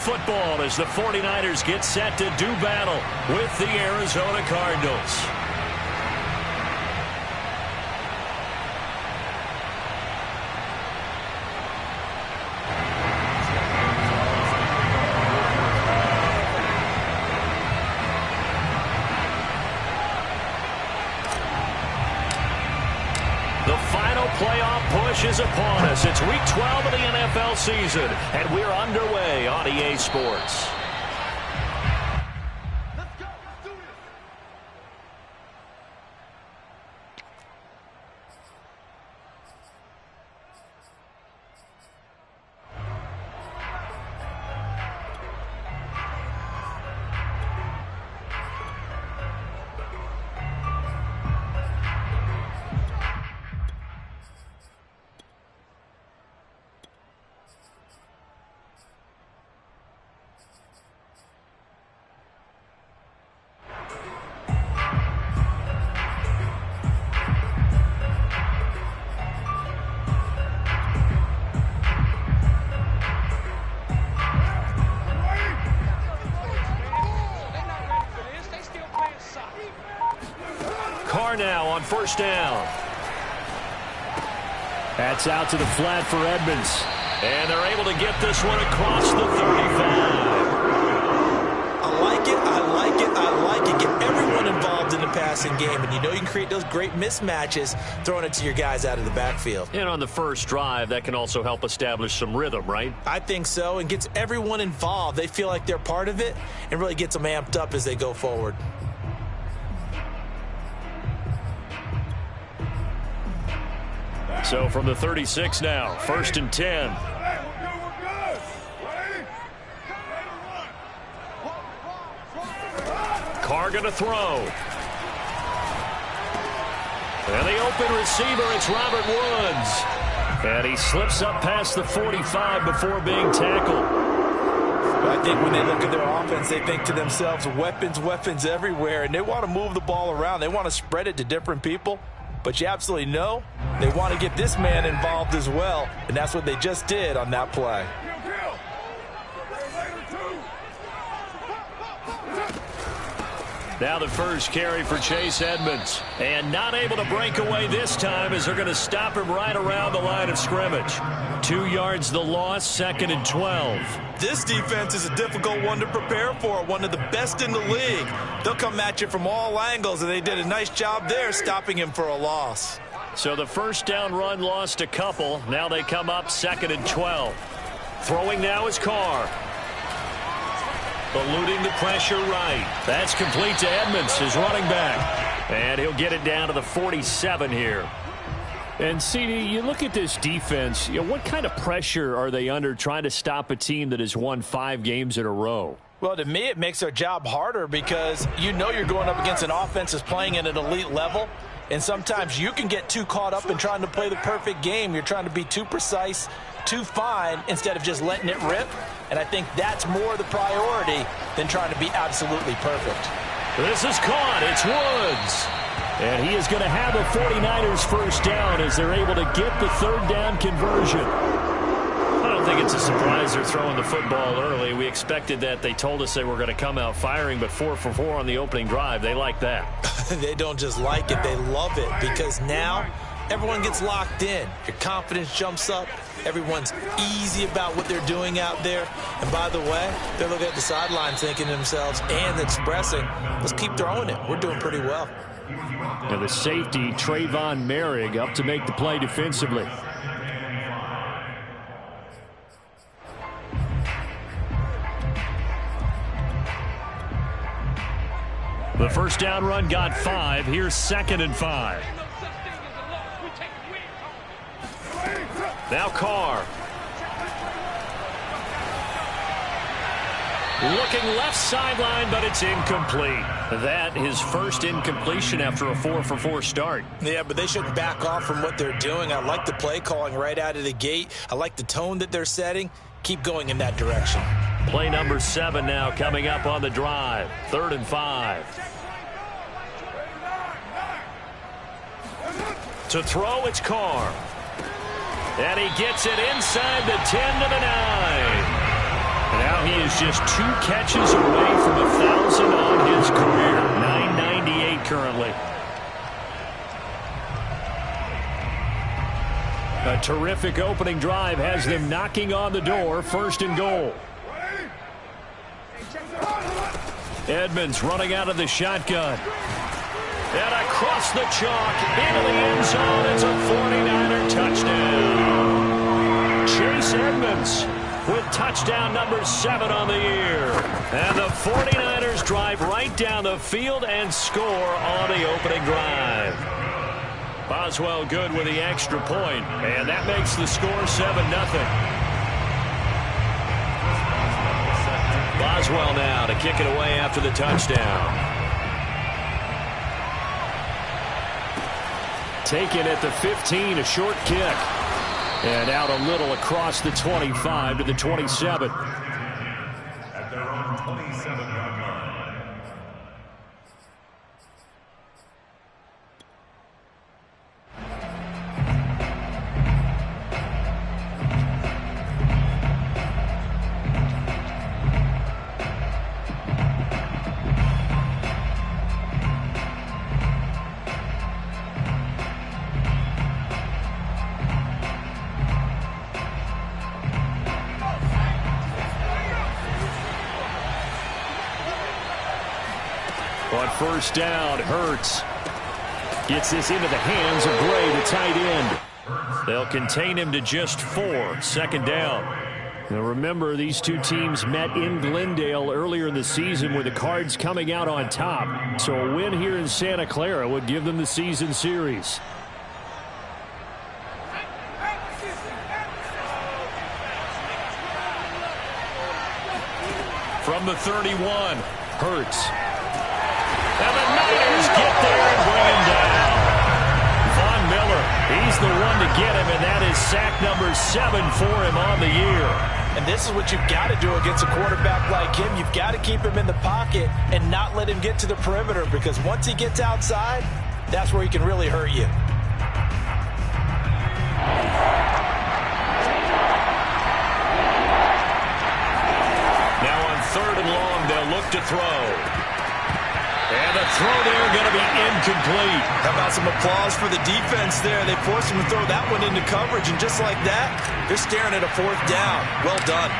Football as the 49ers get set to do battle with the Arizona Cardinals. The final playoff push is upon us. It's week 12 of the NFL season, and we're underway on EA Sports. Carr now on first down. That's out to the flat for Edmonds. And they're able to get this one across the 35. I like it, I like it, I like it. Get everyone involved in the passing game, and you know you can create those great mismatches throwing it to your guys out of the backfield. And on the first drive, that can also help establish some rhythm, right? I think so, and gets everyone involved. They feel like they're part of it and really gets them amped up as they go forward. So from the 36 now, 1st and 10. Carr going to throw. And the open receiver, it's Robert Woods. And he slips up past the 45 before being tackled. I think when they look at their offense, they think to themselves, weapons, weapons everywhere, and they want to move the ball around. They want to spread it to different people. But you absolutely know they want to get this man involved as well, and that's what they just did on that play. Now the first carry for Chase Edmonds. And not able to break away this time as they're going to stop him right around the line of scrimmage. 2 yards the loss, 2nd and 12. This defense is a difficult one to prepare for, one of the best in the league. They'll come at you from all angles, and they did a nice job there stopping him for a loss. So the first down run lost a couple. Now they come up 2nd and 12. Throwing now is Carr. Eluding the pressure right. That's complete to Edmonds, his running back. And he'll get it down to the 47 here. And, CD, you look at this defense, what kind of pressure are they under trying to stop a team that has won 5 games in a row? Well, to me, it makes their job harder because you know you're going up against an offense that's playing at an elite level. And sometimes you can get too caught up in trying to play the perfect game. You're trying to be too precise, too fine, instead of just letting it rip. And I think that's more the priority than trying to be absolutely perfect. This is caught. It's Woods. And he is going to have a 49ers first down as they're able to get the 3rd down conversion. I don't think it's a surprise they're throwing the football early. We expected that. They told us they were going to come out firing, but 4 for 4 on the opening drive. They like that. They don't just like it, they love it, because now everyone gets locked in. Your confidence jumps up. Everyone's easy about what they're doing out there. And by the way, they're looking at the sidelines thinking to themselves and expressing, let's keep throwing it. We're doing pretty well. And the safety, Trayvon Merrick, up to make the play defensively. The first down run got 5. Here's 2nd and 5. Now Carr. Looking left sideline, but it's incomplete. That his first incompletion after a 4 for 4 start. Yeah, but they shouldn't back off from what they're doing. I like the play calling right out of the gate. I like the tone that they're setting. Keep going in that direction. Play number 7 now coming up on the drive. 3rd and 5. To throw, it's Carr. And he gets it inside the 10 to the 9. Now he is just 2 catches away from 1,000 on his career. 998 currently. A terrific opening drive has them knocking on the door. 1st and goal. Edmonds running out of the shotgun. And across the chalk into the end zone. It's a 49er touchdown. Chase Edmonds with touchdown number 7 on the year. And the 49ers drive right down the field and score on the opening drive. Boswell good with the extra point, and that makes the score 7-0. Boswell now to kick it away after the touchdown. Taken at the 15, a short kick. And out a little across the 25 to the 27. At their own 27-yard line. On 1st down, Hurts gets this into the hands of Gray, the tight end. They'll contain him to just 4. 2nd down. Now remember, these two teams met in Glendale earlier in the season with the Cards coming out on top. So a win here in Santa Clara would give them the season series. From the 31, Hurts. And the Niners get there and bring him down. Von Miller, he's the one to get him, and that is sack number 7 for him on the year. And this is what you've got to do against a quarterback like him. You've got to keep him in the pocket and not let him get to the perimeter, because once he gets outside, that's where he can really hurt you. Now on 3rd and long, they'll look to throw. And the throw there going to be incomplete. How about some applause for the defense there? They forced him to throw that one into coverage, and just like that, they're staring at a 4th down. Well done.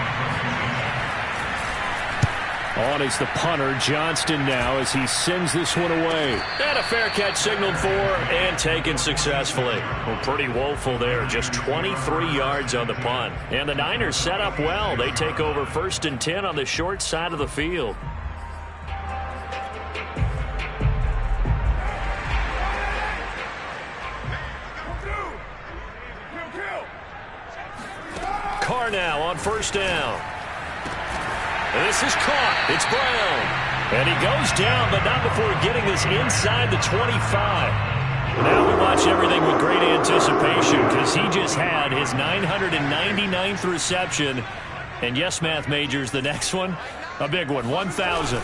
On is the punter, Johnston, now as he sends this one away. And a fair catch signaled for and taken successfully. Well, pretty woeful there. Just 23 yards on the punt. And the Niners set up well. They take over 1st and 10 on the short side of the field. Carr now on 1st down. And this is caught. It's Brown. And he goes down, but not before getting this inside the 25. Now we watch everything with great anticipation, because he just had his 999th reception. And yes, math majors, the next one, a big one, 1,000.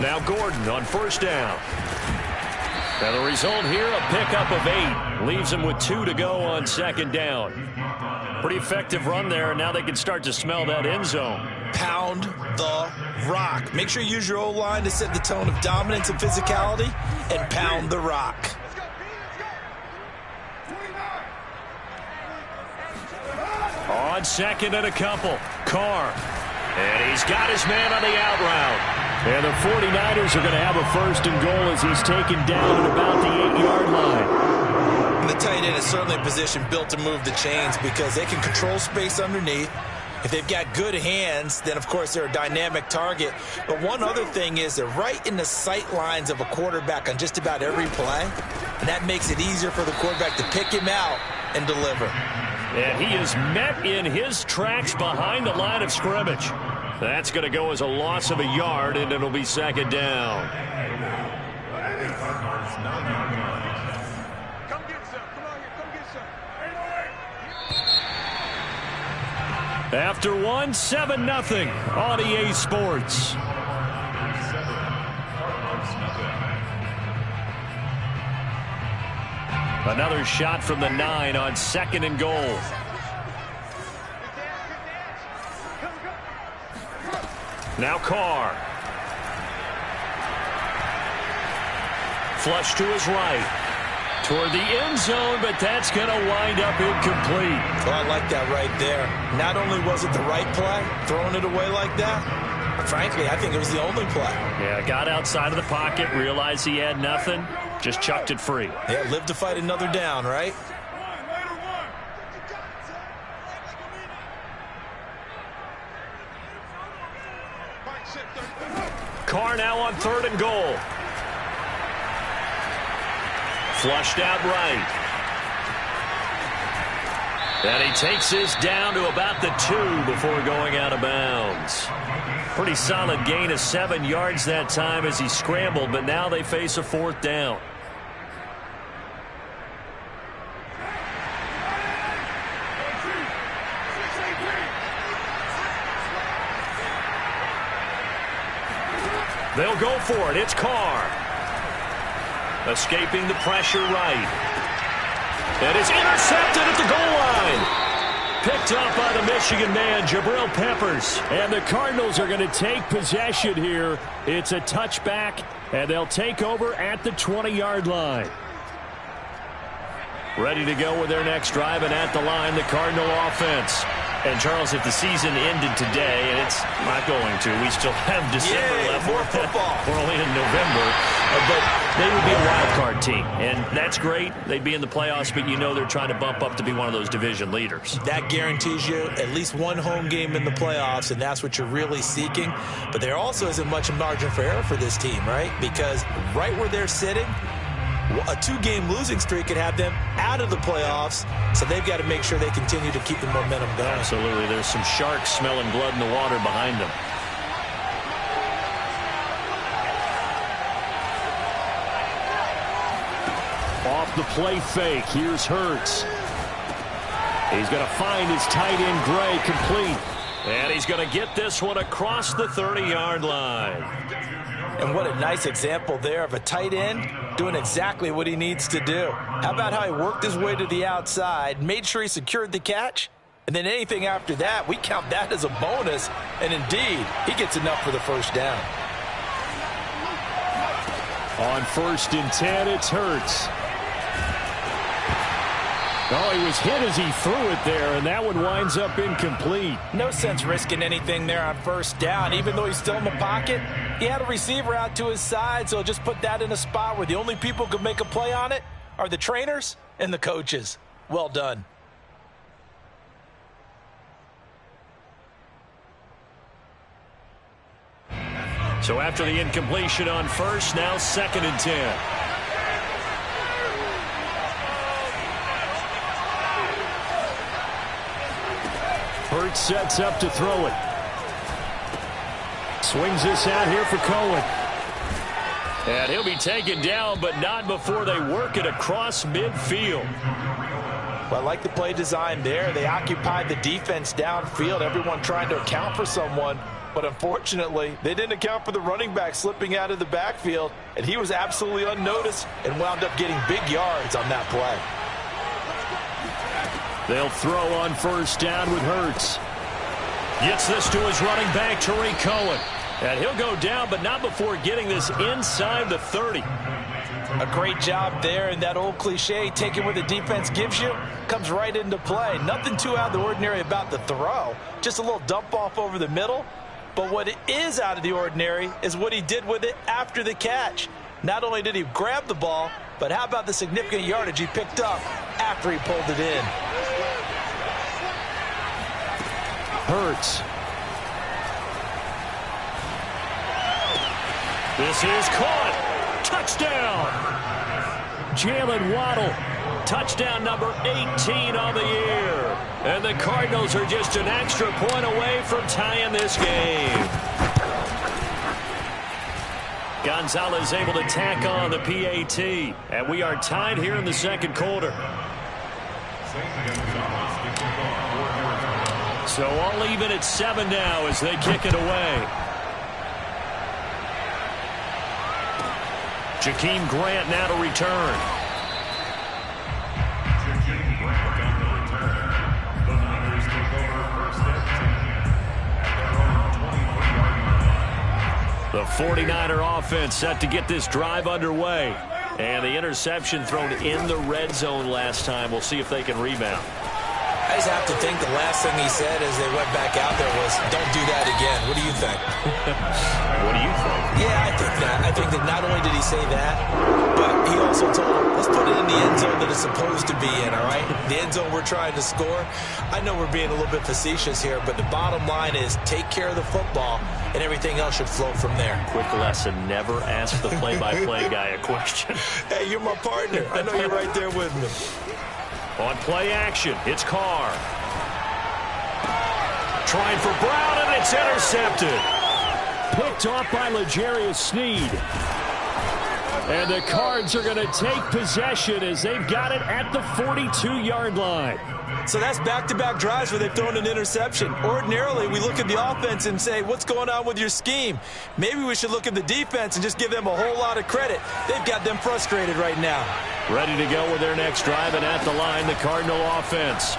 Now Gordon on 1st down. Now the result here, a pickup of 8. Leaves him with 2 to go on 2nd down. Pretty effective run there. Now they can start to smell that end zone. Pound the rock. Make sure you use your O-line to set the tone of dominance and physicality, and pound the rock. On 2nd and a couple, Carr. And he's got his man on the out route. And the 49ers are going to have a 1st and goal as he's taken down at about the 8-yard line. The tight end is certainly a position built to move the chains, because they can control space underneath. If they've got good hands, then, of course, they're a dynamic target. But one other thing is they're right in the sight lines of a quarterback on just about every play. And that makes it easier for the quarterback to pick him out and deliver. And he is met in his tracks behind the line of scrimmage. That's going to go as a loss of a yard, and it'll be 2nd down. After 1, 7-0 on EA Sports. Another shot from the 9 on 2nd and goal. Now Carr. Flush to his right. Toward the end zone, but that's going to wind up incomplete. Well, I like that right there. Not only was it the right play, throwing it away like that, frankly, I think it was the only play. Yeah, got outside of the pocket, realized he had nothing, just chucked it free. Yeah, live to fight another down, right? Carr now on 3rd and goal. Flushed out right. And he takes this down to about the 2 before going out of bounds. Pretty solid gain of 7 yards that time as he scrambled, but now they face a 4th down. They'll go for it. It's Carr. Escaping the pressure right. That is intercepted at the goal line. Picked up by the Michigan man, Jabril Peppers. And the Cardinals are going to take possession here. It's a touchback, and they'll take over at the 20-yard line. Ready to go with their next drive, and at the line, the Cardinal offense. And, Charles, if the season ended today, and it's not going to, we still have December left. More football. We're only in November. But they would be a wild card team, and that's great. They'd be in the playoffs, but you know they're trying to bump up to be one of those division leaders. That guarantees you at least one home game in the playoffs, and that's what you're really seeking. But there also isn't much margin for error for this team, right? Because right where they're sitting, a 2-game losing streak could have them out of the playoffs, so they've got to make sure they continue to keep the momentum going. Absolutely. There's some sharks smelling blood in the water behind them. Off the play fake, here's Hurts. He's going to find his tight end, Gray, complete. And he's going to get this one across the 30-yard line. And what a nice example there of a tight end doing exactly what he needs to do. How about how he worked his way to the outside, made sure he secured the catch, and then anything after that, we count that as a bonus. And indeed, he gets enough for the first down. On 1st and 10, it's Hurts. Oh, he was hit as he threw it there, and that one winds up incomplete. No sense risking anything there on 1st down. Even though he's still in the pocket, he had a receiver out to his side, so just put that in a spot where the only people who could make a play on it are the trainers and the coaches. Well done. So after the incompletion on 1st, now 2nd and 10. Hurts sets up to throw it. Swings this out here for Cohen. And he'll be taken down, but not before they work it across midfield. Well, I like the play design there. They occupied the defense downfield, everyone trying to account for someone. But unfortunately, they didn't account for the running back slipping out of the backfield, and he was absolutely unnoticed and wound up getting big yards on that play. They'll throw on 1st down with Hurts. Gets this to his running back, Tariq Cohen. And he'll go down, but not before getting this inside the 30. A great job there, and that old cliche, taking what the defense gives you, comes right into play. Nothing too out of the ordinary about the throw. Just a little dump off over the middle. But what is out of the ordinary is what he did with it after the catch. Not only did he grab the ball, but how about the significant yardage he picked up after he pulled it in? Hurts. This is caught. Touchdown. Jalen Waddle. Touchdown number 18 on the year. And the Cardinals are just an extra point away from tying this game. Gonzalez able to tack on the PAT. And we are tied here in the 2nd quarter. So all even at 7 now as they kick it away. Jakeem Grant now to return. Jakeem Grant on the return. The Niners take over 1st and 10 at their own 23-yard line. The 49er offense set to get this drive underway. And the interception thrown in the red zone last time. We'll see if they can rebound. I just have to think the last thing he said as they went back out there was, don't do that again. What do you think? What do you think? Yeah, I think that. I think that not only did he say that, but he also told him, let's put it in the end zone that it's supposed to be in, all right? The end zone we're trying to score. I know we're being a little bit facetious here, but the bottom line is take care of the football, and everything else should flow from there. Quick lesson, never ask the play-by-play guy a question. Hey, you're my partner. I know you're right there with me. On play action, it's Carr. Trying for Brown, and it's intercepted. Picked off by L'Jarius Sneed. And the Cards are going to take possession as they've got it at the 42-yard line. So that's back-to-back drives where they've thrown an interception. Ordinarily, we look at the offense and say, what's going on with your scheme? Maybe we should look at the defense and just give them a whole lot of credit. They've got them frustrated right now. Ready to go with their next drive, and at the line, the Cardinal offense.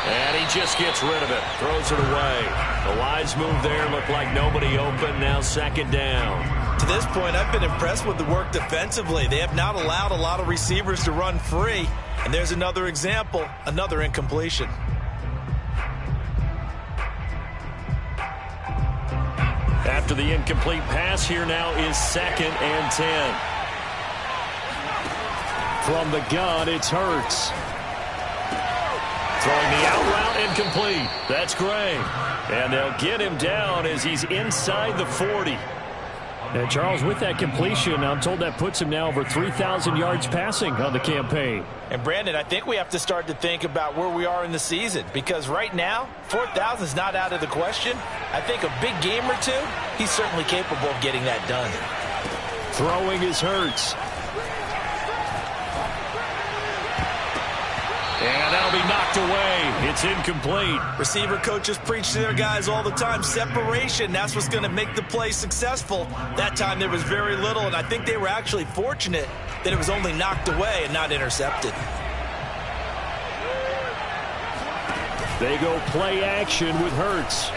And he just gets rid of it, throws it away. The wise move there, looked like nobody open, now second down. To this point, I've been impressed with the work defensively. They have not allowed a lot of receivers to run free. And there's another example, another incompletion. After the incomplete pass, here now is 2nd and 10. From the gun, it's Hurts. Throwing the out route, incomplete. That's Gray. And they'll get him down as he's inside the 40. And Charles, with that completion, I'm told that puts him now over 3,000 yards passing on the campaign. And Brandon, I think we have to start to think about where we are in the season, because right now, 4,000 is not out of the question. I think a big game or two, he's certainly capable of getting that done. Throwing is Hurts. And that'll be knocked away. It's incomplete. Receiver coaches preach to their guys all the time. Separation, that's what's going to make the play successful. That time there was very little, and I think they were actually fortunate that it was only knocked away and not intercepted. They go play action with Hurts.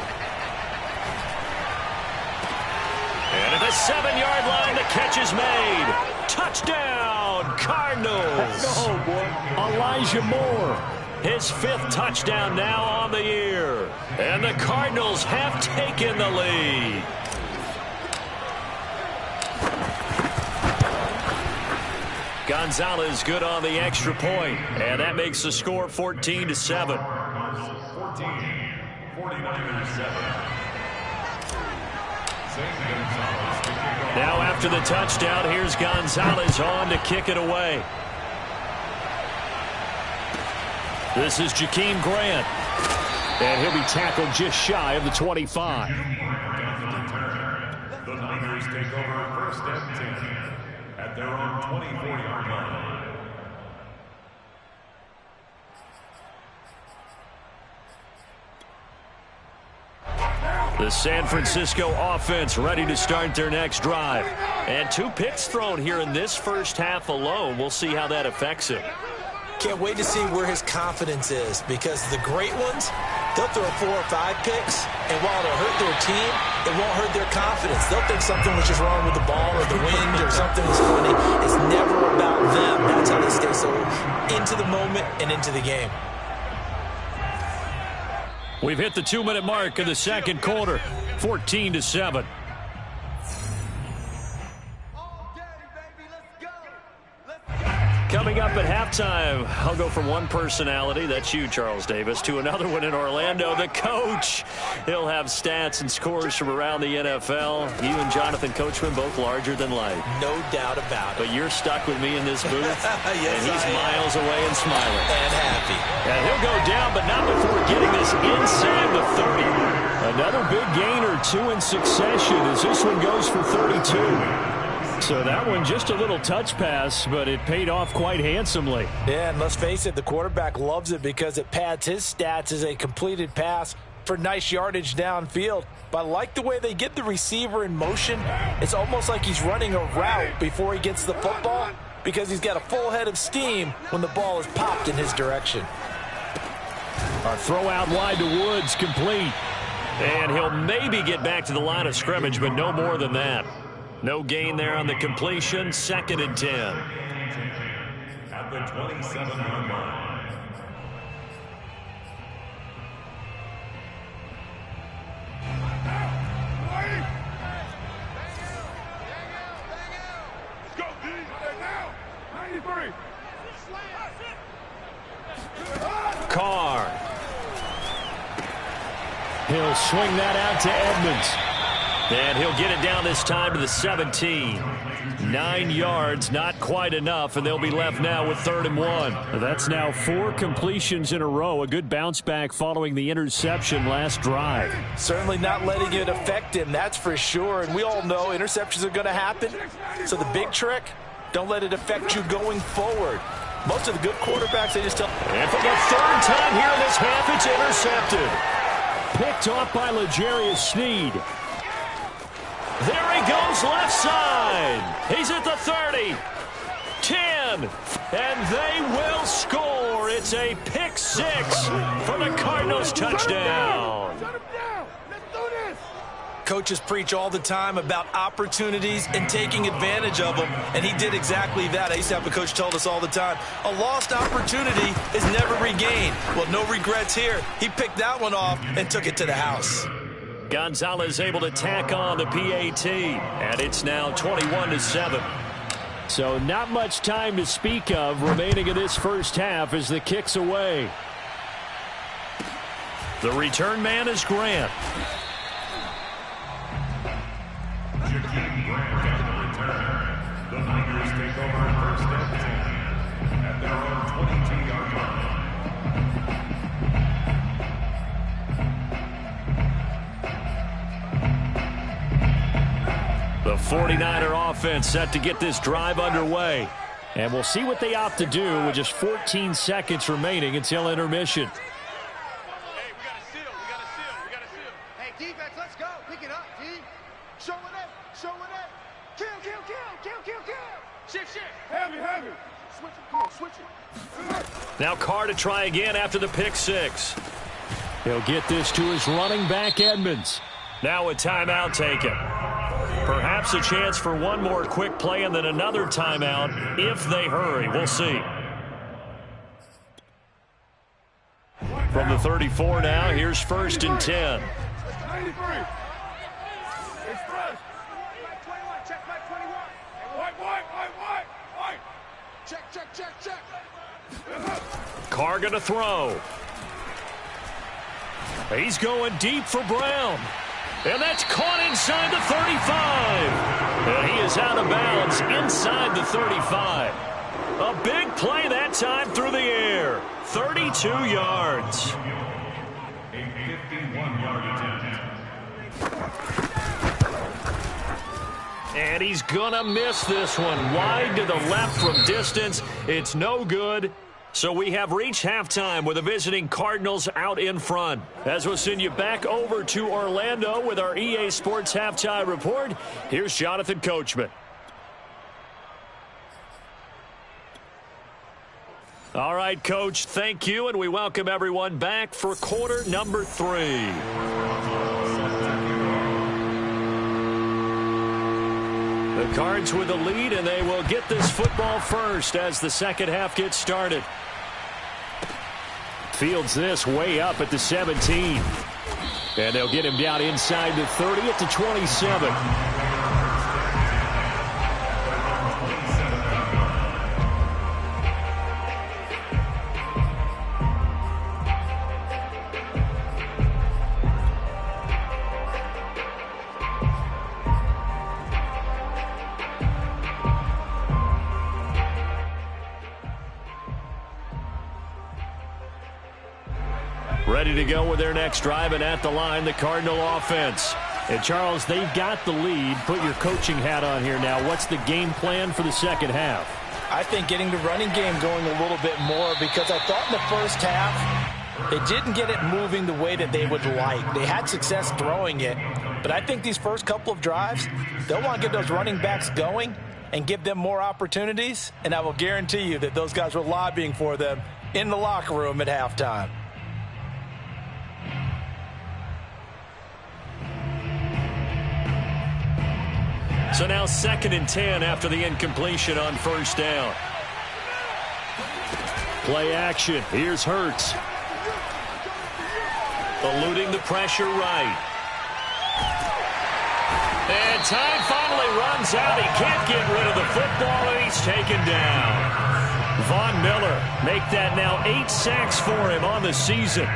And at the 7-yard line, the catch is made. Touchdown, Cardinals. Oh, boy. Elijah Moore, his 5th touchdown now on the year. And the Cardinals have taken the lead. Gonzalez good on the extra point, and that makes the score 14-7. 49-7. Now after the touchdown, here's Gonzalez on to kick it away. This is Jakeem Grant. And he'll be tackled just shy of the 25. The Niners take over 1st and 10 at their own 24-yard line. The San Francisco offense ready to start their next drive. And 2 picks thrown here in this first half alone. We'll see how that affects him. Can't wait to see where his confidence is, because the great ones, they'll throw 4 or 5 picks, and while it'll hurt their team, it won't hurt their confidence. They'll think something was just wrong with the ball or the wind or something was funny. It's never about them. That's how they stay so into the moment and into the game. We've hit the 2-minute mark of the second quarter, 14-7. Coming up at halftime, I'll go from one personality, that's you, Charles Davis, to another one in Orlando, the coach. He'll have stats and scores from around the NFL. You and Jonathan Coachman, both larger than life. No doubt about it. But you're stuck with me in this booth, yes, and he's miles away and smiling. And happy. And he'll go down, but not before getting this inside the 30. Another big gain or 2 in succession as this one goes for 32. So that one just a little touch pass, but it paid off quite handsomely. Yeah, and let's face it, the quarterback loves it because it pads his stats as a completed pass for nice yardage downfield. But I like the way they get the receiver in motion. It's almost like he's running a route before he gets the football, because he's got a full head of steam when the ball is popped in his direction. A throw out wide to Woods, complete. And he'll maybe get back to the line of scrimmage, but no more than that. No gain there on the completion. 2nd and 10. At the 27-yard line. Carr. He'll swing that out to Edmonds. And he'll get it down this time to the 17. 9 yards, not quite enough, and they'll be left now with 3rd and 1. That's now 4 completions in a row. A good bounce back following the interception last drive. Certainly not letting it affect him, that's for sure. And we all know interceptions are going to happen. So the big trick, don't let it affect you going forward. Most of the good quarterbacks, they just tell. And for the 3rd time here in this half, it's intercepted. Picked off by L'Jarius Sneed. There he goes, left side. He's at the 30. 10. And they will score. It's a pick 6 for the Cardinals touchdown. Coaches preach all the time about opportunities and taking advantage of them, and he did exactly that. I used to have a coach told us all the time, a lost opportunity is never regained. Well, no regrets here. He picked that one off and took it to the house. Gonzalez able to tack on the PAT, and it's now 21-7. So not much time to speak of remaining in this first half as the kick's away. The return man is Grant. The Niners take over 1st and 10 at their own 22-yard line. The 49er offense set to get this drive underway. And we'll see what they opt to do with just 14 seconds remaining until intermission. Hey, we got a seal. We got a seal. We got a seal. Hey, defense, let's go. Pick it up, D. Show it up. Show it up. Kill, kill, kill. Kill, kill, kill. Shift, shift. Heavy, heavy. Switch it. Come on, switch it. Now Carr to try again after the pick 6. He'll get this to his running back, Edmonds. Now a timeout taken. Perhaps a chance for one more quick play and then another timeout if they hurry. We'll see. From the 34 now, here's 1st and 10. 93. Express. 21. Check back 21. White. Check. Carr gonna throw. He's going deep for Brown. And that's caught inside the 35. And he is out of bounds inside the 35. A big play that time through the air. 32 yards. A 51-yard attempt. And he's gonna miss this one. Wide to the left from distance. It's no good. So we have reached halftime with the visiting Cardinals out in front. As we'll send you back over to Orlando with our EA Sports Halftime Report, here's Jonathan Coachman. All right, Coach, thank you, and we welcome everyone back for quarter number 3. The Cards with the lead, and they will get this football first as the second half gets started. Fields this way up at the 17. And they'll get him down inside the 30 at the 27. Ready to go with their next drive, and at the line, the Cardinal offense. And, Charles, they've got the lead. Put your coaching hat on here now. What's the game plan for the second half? I think getting the running game going a little bit more, because I thought in the first half they didn't get it moving the way that they would like. They had success throwing it, but I think these first couple of drives, they'll want to get those running backs going and give them more opportunities, and I will guarantee you that those guys were lobbying for them in the locker room at halftime. So now 2nd and 10 after the incompletion on first down. Play action. Here's Hurts. Eluding the pressure right. And time finally runs out. He can't get rid of the football, and he's taken down. Von Miller make that now 8 sacks for him on the season.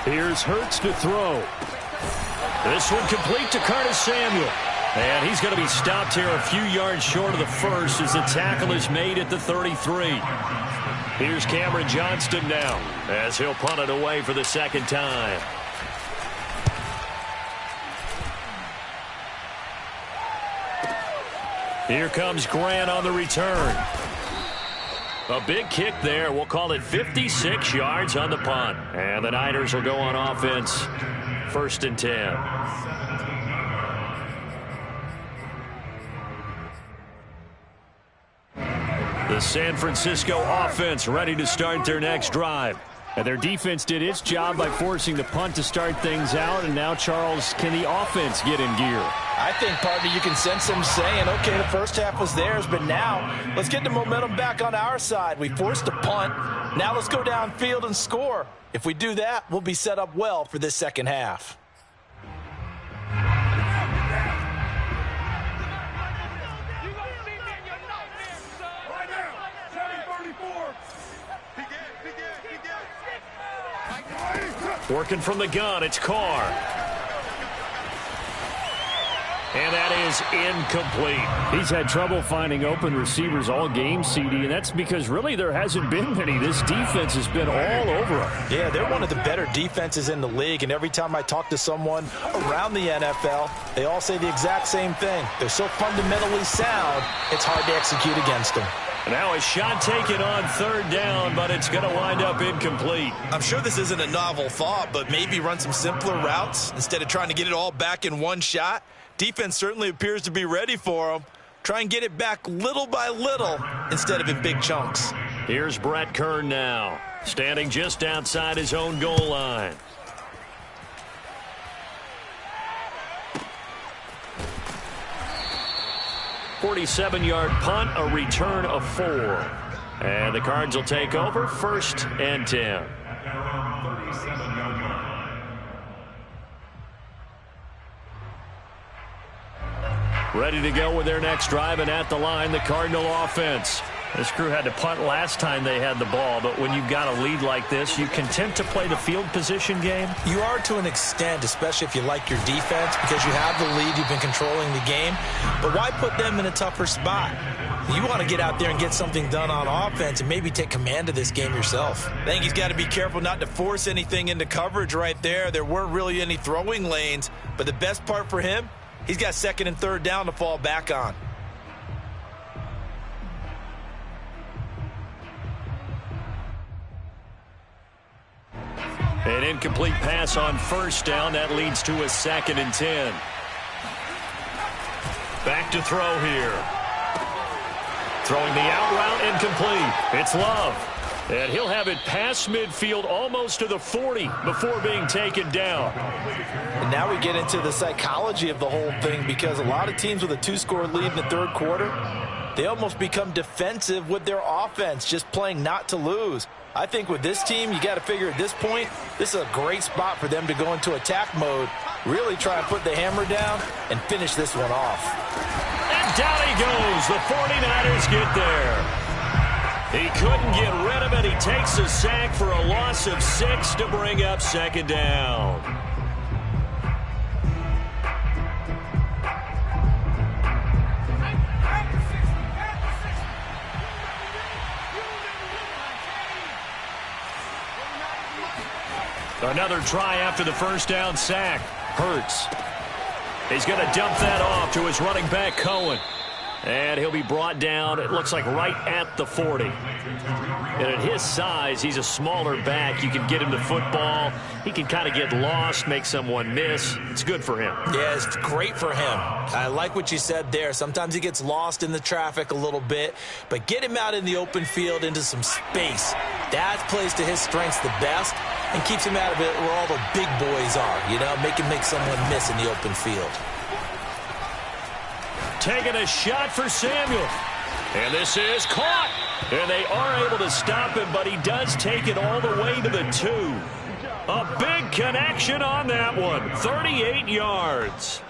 Here's Hurts to throw. This one complete to Curtis Samuel. And he's going to be stopped here a few yards short of the first as the tackle is made at the 33. Here's Cameron Johnston now as he'll punt it away for the second time. Here comes Grant on the return. A big kick there. We'll call it 56 yards on the punt. And the Niners will go on offense. 1st and 10. The San Francisco offense ready to start their next drive. And their defense did its job by forcing the punt to start things out. And now, Charles, can the offense get in gear? I think, partner, you can sense them saying, okay, the first half was theirs, but now let's get the momentum back on our side. We forced a punt. Now let's go downfield and score. If we do that, we'll be set up well for this second half. Working from the gun, it's Carr. And that is incomplete. He's had trouble finding open receivers all game, CD, and that's because really there hasn't been many. This defense has been all over him. Yeah, they're one of the better defenses in the league, and every time I talk to someone around the NFL, they all say the exact same thing. They're so fundamentally sound, it's hard to execute against them. Now a shot taken on 3rd down, but it's going to wind up incomplete. I'm sure this isn't a novel thought, but maybe run some simpler routes instead of trying to get it all back in one shot. Defense certainly appears to be ready for them. Try and get it back little by little instead of in big chunks. Here's Brett Kern now, standing just outside his own goal line. .47-yard punt, a return of 4. And the Cards will take over 1st and 10. Ready to go with their next drive, and at the line, the Cardinal offense. This crew had to punt last time they had the ball, but when you've got a lead like this, you content to play the field position game? You are to an extent, especially if you like your defense, because you have the lead, you've been controlling the game. But why put them in a tougher spot? You want to get out there and get something done on offense and maybe take command of this game yourself. I think he's got to be careful not to force anything into coverage right there. There weren't really any throwing lanes, but the best part for him, he's got 2nd and 3rd down to fall back on. An incomplete pass on 1st down. That leads to a 2nd and 10. Back to throw here. Throwing the out route, incomplete. It's Love. And he'll have it past midfield almost to the 40 before being taken down. And now we get into the psychology of the whole thing, because a lot of teams with a 2-score lead in the 3rd quarter, they almost become defensive with their offense, just playing not to lose. I think with this team, you got to figure at this point, this is a great spot for them to go into attack mode, really try and put the hammer down and finish this one off. And down he goes. The 49ers get there. He couldn't get rid of it. He takes a sack for a loss of 6 to bring up 2nd down. Another try after the 1st down sack. Hurts. He's going to dump that off to his running back, Cohen. And he'll be brought down, it looks like, right at the 40. And at his size, he's a smaller back. You can get him to football. He can kind of get lost, make someone miss. It's good for him. Yeah, it's great for him. I like what you said there. Sometimes he gets lost in the traffic a little bit, but get him out in the open field into some space. That plays to his strengths the best and keeps him out of it where all the big boys are, you know, make him make someone miss in the open field. Taking a shot for Samuel. And this is caught. And they are able to stop him, but he does take it all the way to the 2. A big connection on that one. 38 yards.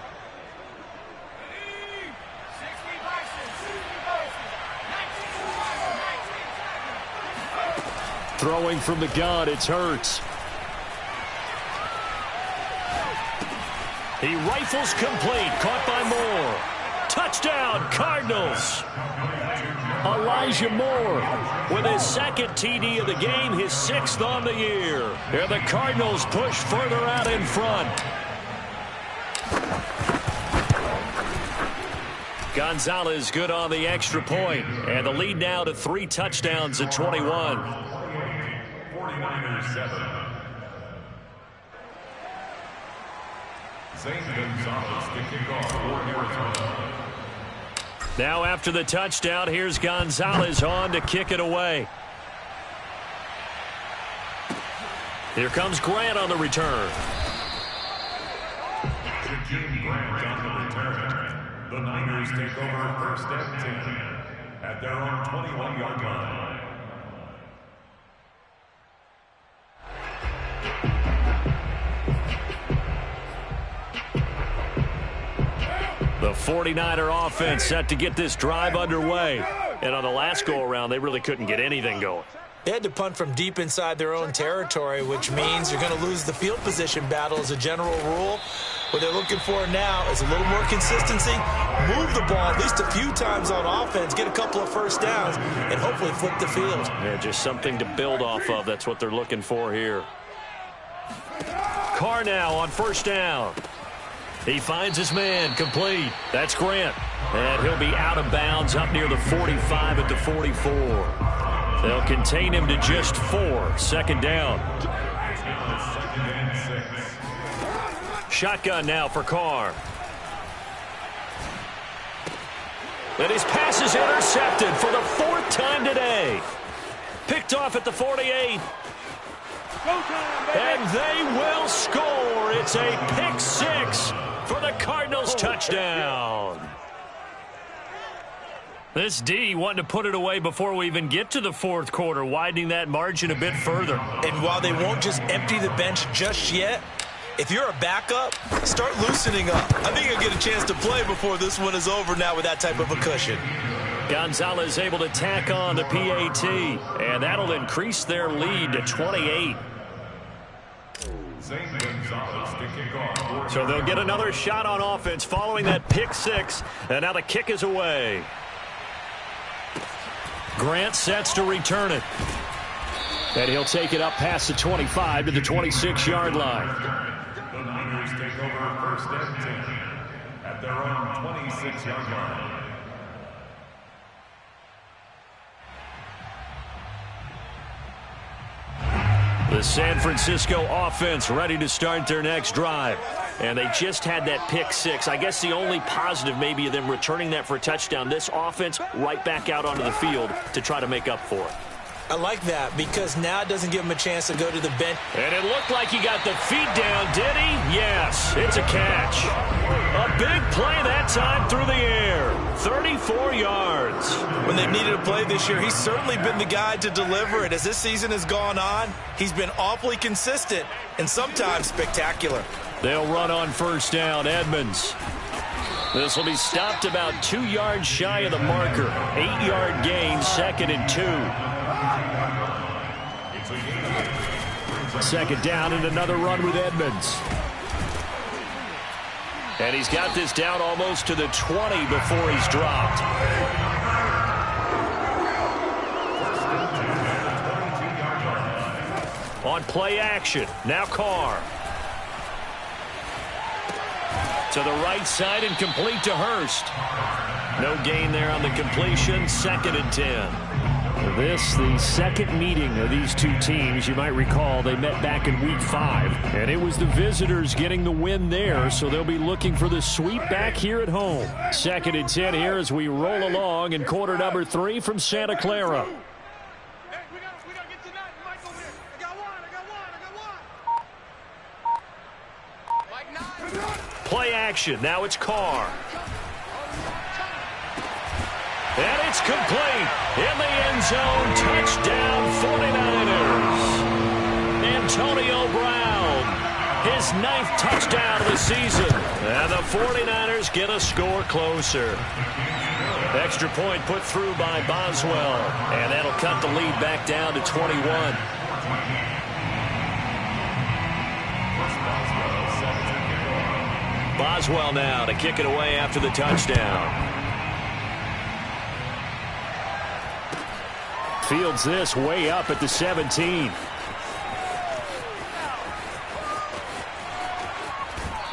Throwing from the gun, it's Hurts. He rifles complete. Caught by Moore. Touchdown, Cardinals. Elijah Moore with his second TD of the game, his 6th on the year. And the Cardinals push further out in front. Gonzalez good on the extra point. And the lead now to 3 touchdowns at 21. 49ers 7. Zane Gonzalez to kick off for Arizona. Now after the touchdown, here's Gonzalez on to kick it away. Here comes Grant on the return. Jakeem Grant on the return. The Niners take over first and 10 at their own 21-yard line. The 49er offense set to get this drive underway. And on the last go-around, they really couldn't get anything going. They had to punt from deep inside their own territory, which means you're going to lose the field position battle as a general rule. What they're looking for now is a little more consistency, move the ball at least a few times on offense, get a couple of first downs, and hopefully flip the field. Yeah, just something to build off of. That's what they're looking for here. Carr now on first down. He finds his man, complete. That's Grant. And he'll be out of bounds up near the 45 at the 44. They'll contain him to just 4. Second down. Shotgun now for Carr. And his pass is intercepted for the 4th time today. Picked off at the 48. And they will score. It's a pick 6 for the Cardinals touchdown. This D wanting to put it away before we even get to the 4th quarter, widening that margin a bit further. And while they won't just empty the bench just yet, if you're a backup, start loosening up. I think you'll get a chance to play before this one is over now with that type of a cushion. Gonzalez able to tack on the PAT, and that'll increase their lead to 28. So they'll get another shot on offense following that pick 6, and now the kick is away. Grant sets to return it. And he'll take it up past the 25 to the 26-yard line. The Niners take over first and 10 at their own 26-yard line. The San Francisco offense ready to start their next drive. And they just had that pick 6. I guess the only positive maybe of them returning that for a touchdown. This offense right back out onto the field to try to make up for it. I like that because now it doesn't give him a chance to go to the bench. And it looked like he got the feet down, did he? Yes, it's a catch. A big play that time through the air. 34 yards. When they've needed a play this year, he's certainly been the guy to deliver it. As this season has gone on, he's been awfully consistent and sometimes spectacular. They'll run on first down, Edmonds. This will be stopped about 2 yards shy of the marker. 8-yard gain, 2nd and 2. Second down and another run with Edmonds. And he's got this down almost to the 20 before he's dropped. On play action, now Carr. To the right side and complete to Hurst. No gain there on the completion. 2nd and 10. This, the second meeting of these two teams. You might recall they met back in Week 5. And it was the visitors getting the win there, so they'll be looking for the sweep back here at home. 2nd and 10 here as we roll along in quarter number 3 from Santa Clara. Hey, we gotta get to that. Mike over there. I got one. Mike 9. Play action. Now it's Carr. And it's complete. In the end zone. Touchdown 49ers. Antonio Brown. His 9th touchdown of the season. And the 49ers get a score closer. Extra point put through by Boswell. And that'll cut the lead back down to 21. Boswell now to kick it away after the touchdown. Fields this way up at the 17.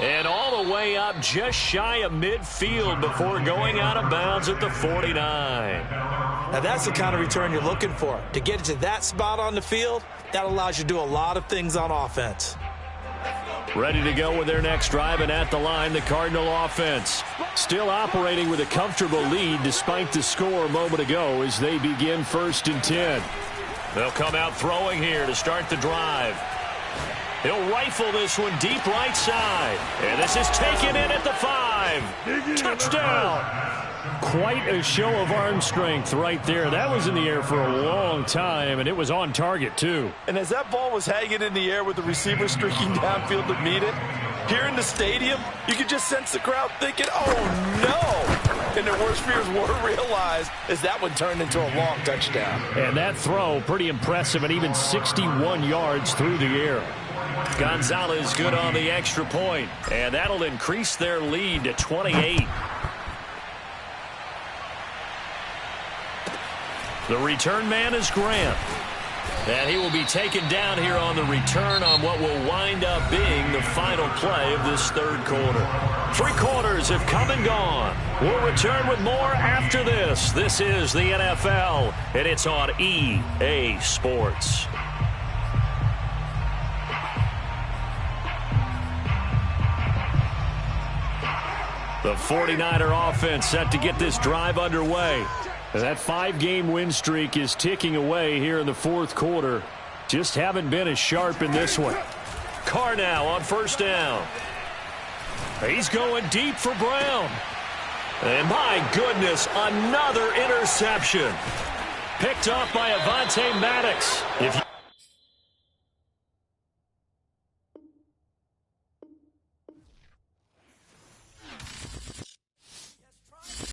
And all the way up just shy of midfield before going out of bounds at the 49. Now that's the kind of return you're looking for. To get it to that spot on the field, that allows you to do a lot of things on offense. Ready to go with their next drive, and at the line, the Cardinal offense. Still operating with a comfortable lead despite the score a moment ago as they begin 1st and 10. They'll come out throwing here to start the drive. He'll rifle this one deep right side. And this is taken in at the 5. Touchdown! Quite a show of arm strength right there. That was in the air for a long time, and it was on target, too. And as that ball was hanging in the air with the receiver streaking downfield to meet it, here in the stadium, you could just sense the crowd thinking, oh, no! And their worst fears were realized as that one turned into a long touchdown. And that throw, pretty impressive, and even 61 yards through the air. Gonzalez good on the extra point, and that'll increase their lead to 28. The return man is Grant. And he will be taken down here on the return on what will wind up being the final play of this 3rd quarter. 3 quarters have come and gone. We'll return with more after this. This is the NFL, and it's on EA Sports. The 49er offense set to get this drive underway. That 5-game win streak is ticking away here in the 4th quarter. Just haven't been as sharp in this one. Carr now on 1st down. He's going deep for Brown. And my goodness, another interception. Picked off by Avonte Maddox.